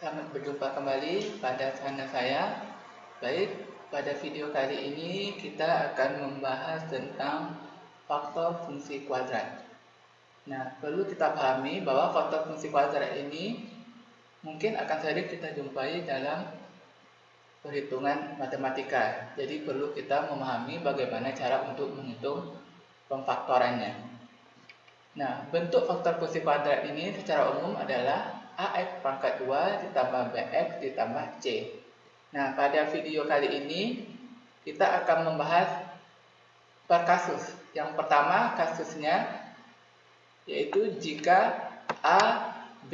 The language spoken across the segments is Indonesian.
Selamat berjumpa kembali pada channel saya. Baik, pada video kali ini kita akan membahas tentang faktor fungsi kuadrat. Nah, perlu kita pahami bahwa faktor fungsi kuadrat ini mungkin akan sering kita jumpai dalam perhitungan matematika. Jadi perlu kita memahami bagaimana cara untuk menghitung pemfaktorannya. Nah, bentuk faktor fungsi kuadrat ini secara umum adalah AX pangkat 2 ditambah BX ditambah C. Nah, pada video kali ini kita akan membahas per kasus. Yang pertama kasusnya yaitu jika A, B,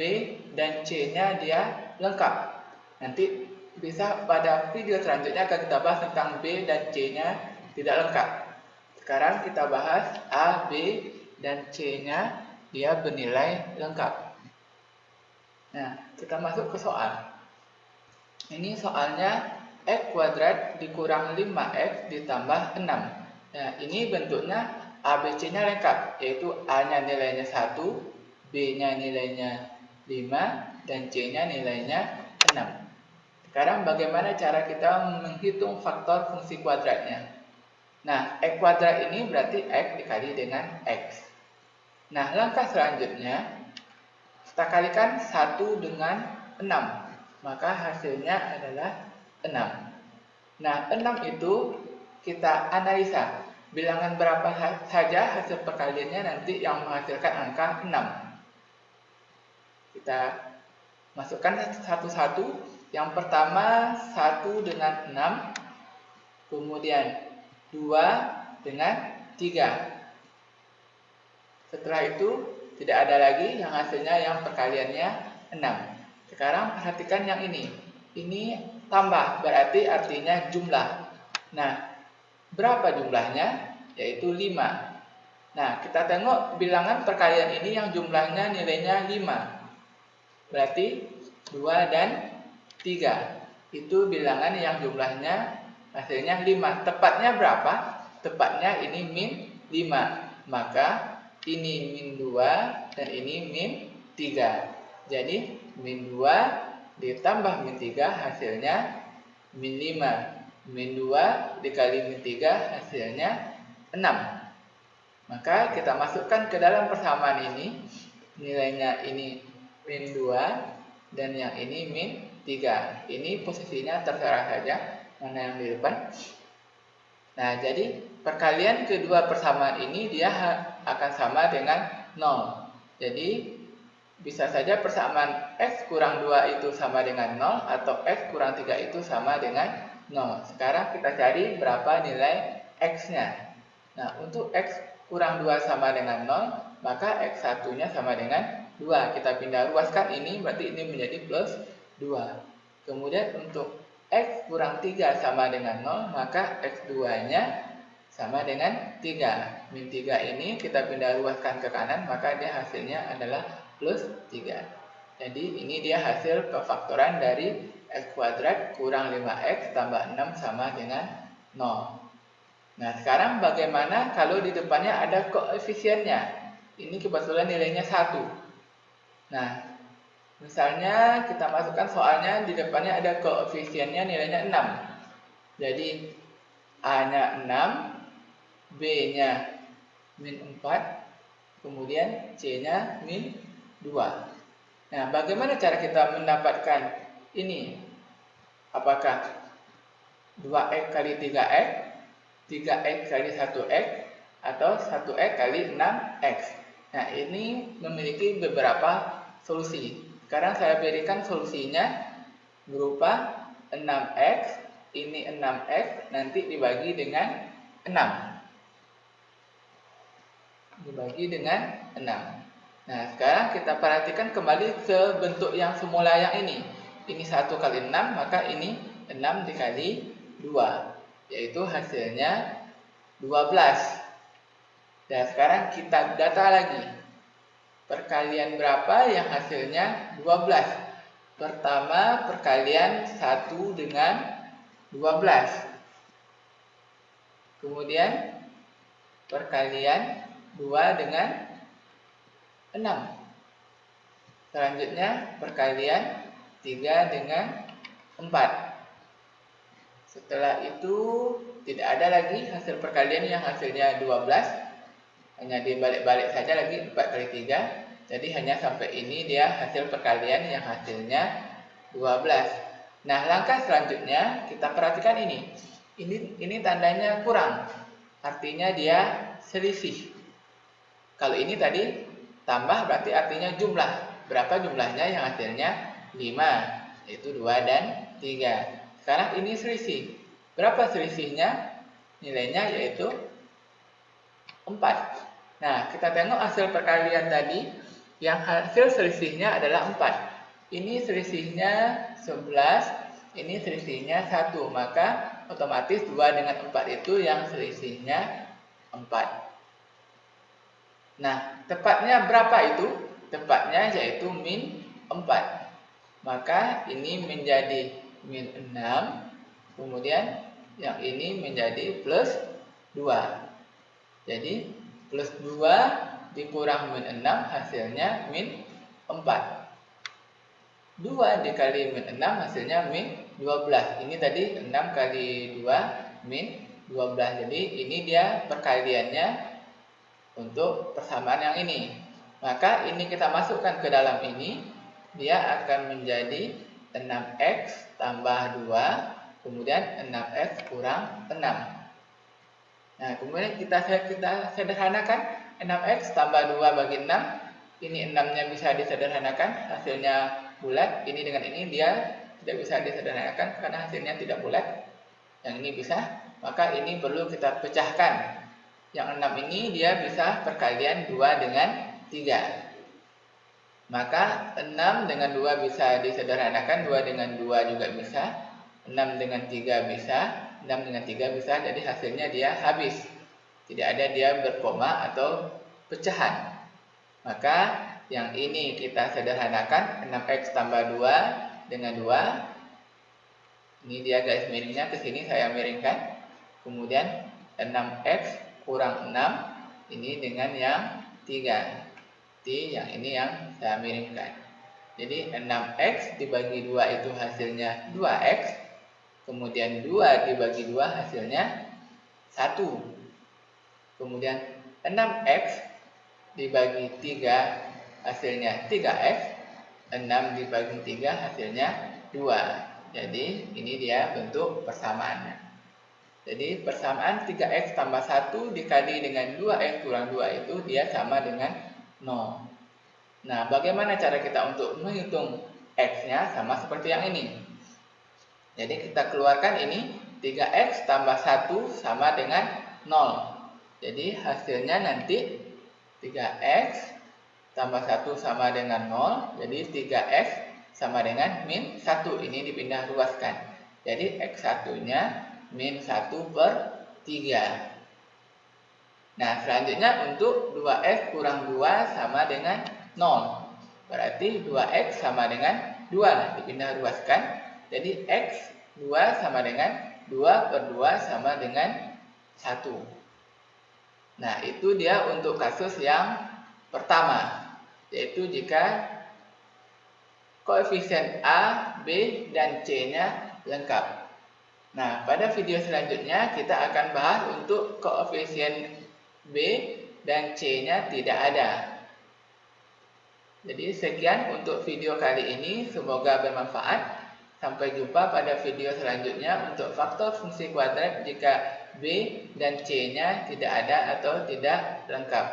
dan C-nya dia lengkap. Nanti bisa pada video selanjutnya akan kita bahas tentang B dan C-nya tidak lengkap. Sekarang kita bahas A, B, dan C-nya dia bernilai lengkap. Nah, kita masuk ke soal. Ini soalnya X kuadrat dikurang 5X ditambah 6. Nah, ini bentuknya ABC-nya lengkap, yaitu A-nya nilainya 1, B-nya nilainya 5, dan C-nya nilainya 6. Sekarang bagaimana cara kita menghitung faktor fungsi kuadratnya? Nah, X kuadrat ini berarti X dikali dengan X. Nah, langkah selanjutnya kita kalikan 1 dengan 6, maka hasilnya adalah 6. Nah, 6 itu kita analisa bilangan berapa saja hasil perkaliannya nanti yang menghasilkan angka 6. Kita masukkan satu-satu. Yang pertama 1 dengan 6, kemudian 2 dengan 3. Setelah itu tidak ada lagi yang hasilnya yang perkaliannya 6. Sekarang perhatikan yang ini. Ini tambah, berarti artinya jumlah. Nah, berapa jumlahnya? Yaitu 5. Nah, kita tengok bilangan perkalian ini yang jumlahnya nilainya 5. Berarti 2 dan 3. Itu bilangan yang jumlahnya hasilnya 5. Tepatnya berapa? Tepatnya ini min 5. Maka ini min 2 dan ini min 3. Jadi min 2 ditambah min 3 hasilnya min 5. Min 2 dikali min 3 hasilnya 6. Maka kita masukkan ke dalam persamaan ini. Nilainya ini min 2 dan yang ini min 3. Ini posisinya terserah saja mana yang di depan. Nah, jadi perkalian kedua persamaan ini dia akan sama dengan 0. Jadi bisa saja persamaan X kurang 2 itu sama dengan 0 atau X kurang 3 itu sama dengan 0. Sekarang kita cari berapa nilai X-nya. Nah, untuk X kurang 2 sama dengan 0, maka X1-nya sama dengan 2. Kita pindah luaskan ini, berarti ini menjadi plus 2. Kemudian untuk X kurang 3 sama dengan 0, maka X2-nya sama dengan 3. Min 3 ini kita pindah luaskan ke kanan, maka dia hasilnya adalah plus 3. Jadi ini dia hasil pemfaktoran dari X kuadrat kurang 5X tambah 6 sama dengan 0. Nah, sekarang bagaimana kalau di depannya ada koefisiennya? Ini kebetulan nilainya 1. Nah, misalnya kita masukkan soalnya di depannya ada koefisiennya nilainya 6. Jadi A-nya 6, B-nya min 4, kemudian C-nya min 2. Nah, bagaimana cara kita mendapatkan ini? Apakah 2X kali 3X, 3X kali 1X, atau 1X kali 6X? Nah, ini memiliki beberapa solusi. Sekarang saya berikan solusinya berupa 6X, ini 6X, nanti dibagi dengan 6. Dibagi dengan 6. Nah, sekarang kita perhatikan kembali ke bentuk yang semula yang ini. Ini 1 kali 6, maka ini 6 dikali 2. Yaitu hasilnya 12. Dan sekarang kita data lagi. Perkalian berapa yang hasilnya 12? Pertama, perkalian 1 dengan 12. Kemudian perkalian 2 dengan 6. Selanjutnya perkalian 3 dengan 4. Setelah itu tidak ada lagi hasil perkalian yang hasilnya 12. Hanya dibalik-balik saja lagi 4 kali 3. Jadi hanya sampai ini dia hasil perkalian yang hasilnya 12. Nah, langkah selanjutnya kita perhatikan ini. Ini tandanya kurang. Artinya dia selisih. Kalau ini tadi tambah berarti artinya jumlah. Berapa jumlahnya yang hasilnya 5, yaitu 2 dan 3. Sekarang ini selisih. Berapa selisihnya? Nilainya yaitu 4. Nah, kita tengok hasil perkalian tadi. Yang hasil selisihnya adalah 4. Ini selisihnya 11. Ini selisihnya 1. Maka otomatis 2 dengan 4 itu yang selisihnya 4. Nah, tepatnya berapa itu? Tepatnya yaitu min 4. Maka ini menjadi min 6. Kemudian yang ini menjadi plus 2. Jadi plus 2 dikurang min 6 hasilnya min 4. 2 dikali min 6 hasilnya min 12. Ini tadi 6 kali 2 min 12. Jadi ini dia perkaliannya untuk persamaan yang ini. Maka ini kita masukkan ke dalam ini. Dia akan menjadi 6x tambah 2. Kemudian 6x kurang 6. Nah, kemudian kita sederhanakan. 6x tambah 2 bagi 6. Ini 6-nya bisa disederhanakan. Hasilnya bulat. Ini dengan ini dia tidak bisa disederhanakan karena hasilnya tidak bulat. Yang ini bisa. Maka ini perlu kita pecahkan. Yang 6 ini dia bisa perkalian 2 dengan 3. Maka 6 dengan 2 bisa disederhanakan. 2 dengan 2 juga bisa. 6 dengan 3 bisa. 6 dengan 3 bisa. Jadi hasilnya dia habis. Tidak ada dia berkoma atau pecahan. Maka yang ini kita sederhanakan. 6x tambah 2 dengan 2. Ini dia garis miringnya, ke sini saya miringkan. Kemudian 6x kurang 6 ini dengan yang 3. Yang ini yang saya miringkan. Jadi 6x dibagi 2 itu hasilnya 2x. Kemudian 2 dibagi 2 hasilnya 1. Kemudian 6x dibagi 3 hasilnya 3x. 6 dibagi 3 hasilnya 2. Jadi ini dia bentuk persamaannya. Jadi persamaan 3x tambah 1 dikali dengan 2x kurang 2 itu dia sama dengan 0. Nah, bagaimana cara kita untuk menghitung x-nya? Sama seperti yang ini. Jadi kita keluarkan ini. 3x tambah 1 sama dengan 0. Jadi hasilnya nanti 3x tambah 1 sama dengan 0. Jadi 3x sama dengan min 1. Ini dipindah ruaskan. Jadi x1-nya min 1/3. Nah, selanjutnya untuk 2x kurang 2 sama dengan 0. Berarti 2x sama dengan 2. Dipindah ruaskan. Jadi x 2 sama dengan 2/2 sama dengan 1. Nah, itu dia untuk kasus yang pertama. Yaitu jika koefisien A, B, dan C-nya lengkap. Nah, pada video selanjutnya kita akan bahas untuk koefisien B dan C-nya tidak ada. Jadi sekian untuk video kali ini, semoga bermanfaat. Sampai jumpa pada video selanjutnya untuk faktor fungsi kuadrat jika B dan C-nya tidak ada atau tidak lengkap.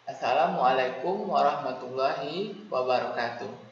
Assalamualaikum warahmatullahi wabarakatuh.